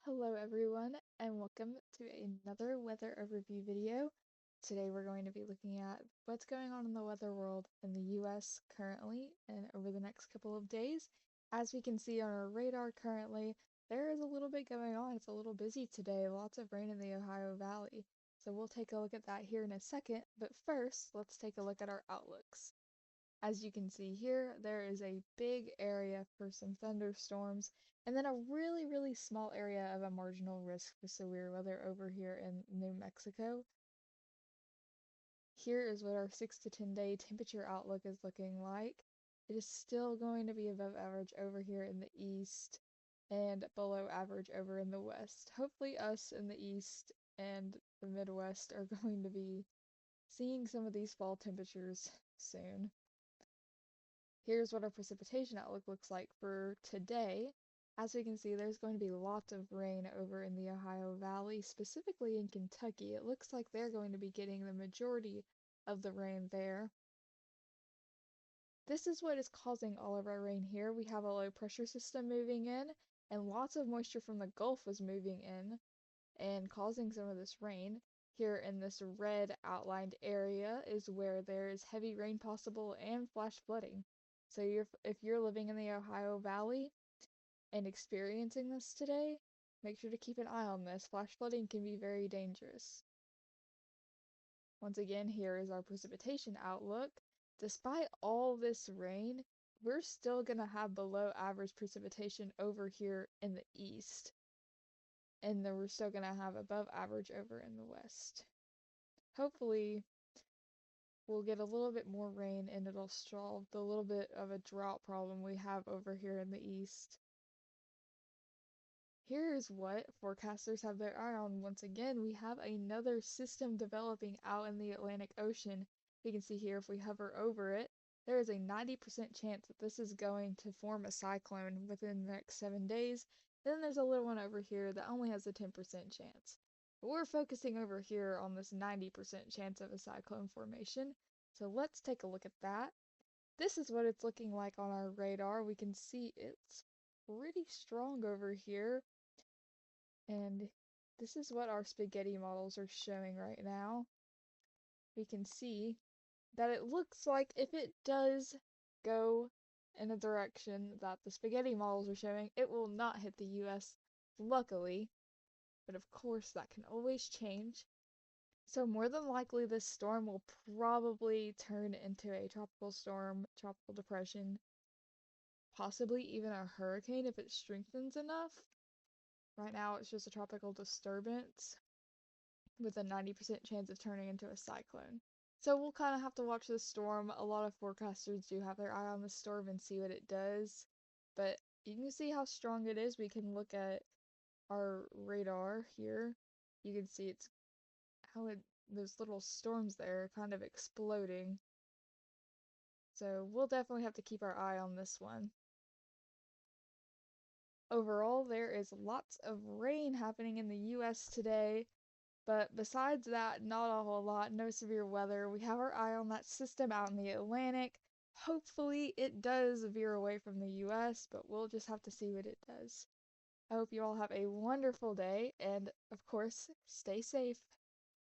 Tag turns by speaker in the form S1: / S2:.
S1: Hello everyone and welcome to another weather overview video. Today we're going to be looking at what's going on in the weather world in the US currently and over the next couple of days. As we can see on our radar currently, there is a little bit going on. It's a little busy today, lots of rain in the Ohio Valley. So we'll take a look at that here in a second, but first let's take a look at our outlooks. As you can see here, there is a big area for some thunderstorms, and then a really small area of a marginal risk for severe weather over here in New Mexico. Here is what our 6 to 10 day temperature outlook is looking like. It is still going to be above average over here in the east and below average over in the west. Hopefully us in the east and the Midwest are going to be seeing some of these fall temperatures soon. Here's what our precipitation outlook looks like for today. As we can see, there's going to be lots of rain over in the Ohio Valley, specifically in Kentucky. It looks like they're going to be getting the majority of the rain there. This is what is causing all of our rain here. We have a low pressure system moving in, and lots of moisture from the Gulf was moving in and causing some of this rain. Here in this red outlined area is where there is heavy rain possible and flash flooding. So if you're living in the Ohio Valley and experiencing this today, make sure to keep an eye on this. Flash flooding can be very dangerous. Once again, here is our precipitation outlook. Despite all this rain, we're still going to have below average precipitation over here in the east. And then we're still going to have above average over in the west. Hopefully, we'll get a little bit more rain and it'll solve the little bit of a drought problem we have over here in the east. Here's what forecasters have their eye on once again. We have another system developing out in the Atlantic Ocean. You can see here if we hover over it, there is a 90% chance that this is going to form a cyclone within the next 7 days. Then there's a little one over here that only has a 10% chance. But we're focusing over here on this 90% chance of a cyclone formation. So let's take a look at that. This is what it's looking like on our radar. We can see it's pretty strong over here. And this is what our spaghetti models are showing right now. We can see that it looks like if it does go in a direction that the spaghetti models are showing, it will not hit the US, luckily. But of course, that can always change. So more than likely, this storm will probably turn into a tropical storm, tropical depression, possibly even a hurricane if it strengthens enough. Right now, it's just a tropical disturbance with a 90% chance of turning into a cyclone. So we'll kind of have to watch this storm. A lot of forecasters do have their eye on the storm and see what it does. But you can see how strong it is. We can look at our radar here. You can see it's how those little storms there are kind of exploding. So we'll definitely have to keep our eye on this one. Overall, there is lots of rain happening in the US today. But besides that, not a whole lot, no severe weather. We have our eye on that system out in the Atlantic. Hopefully it does veer away from the US, but we'll just have to see what it does. I hope you all have a wonderful day, and of course, stay safe.